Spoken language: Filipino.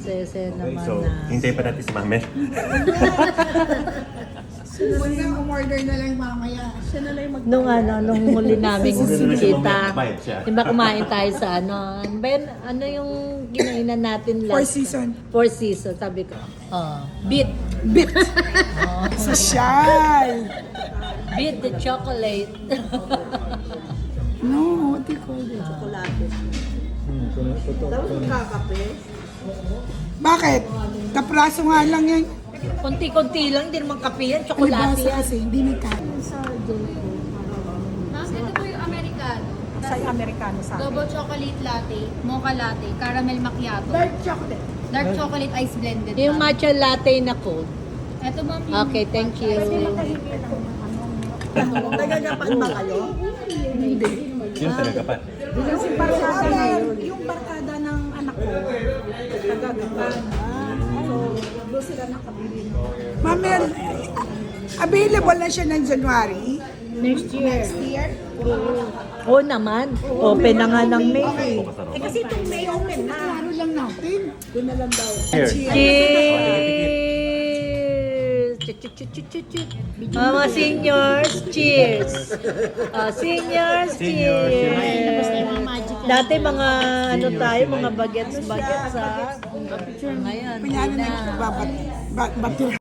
Prinsesa naman So, na. hintay pa natin si Mame. Huwag na umorder na lang mamaya. Siya na lang yung Nung huli namin Siguro na siya kita, magbayad siya. di ba kumain tayo sa ano ba yun? Ano yung kinainan natin Four last? season. Four season, sabi ko. Beat. Bit. Social. Beat the chocolate. No, what do you call it? Bakit? Kapraso nga lang yan. Konti-konti lang, hindi naman kape yan, tsokolate Alibasa yan. kasi, hindi nagkain. Ma'am, ito po yung Americano. Sa Amerikano sa akin. Double chocolate latte, mocha latte, caramel macchiato, Dark chocolate. dark chocolate ice blended. Yung ma'am. matcha latte na cold. Ito ma'am yung Okay, thank you. Nagagapan ba kayo? Sino talaga pa? Kasi barkada ngayon. Yung barkada ng anak ko, nagagapan. So, doon sila nakabili. Mamel, available na siya ng January. Next year. Next year? Oo naman. Open na nga ng May. Eh kasi itong May open na. Ano lang natin? Doon na lang daw. Cheers. Cheers! Mga seniors, cheers! Seniors, cheers! Dati mga ano tayo, mga bagets ha. Ngayon, Kunyari hindi na na. batir.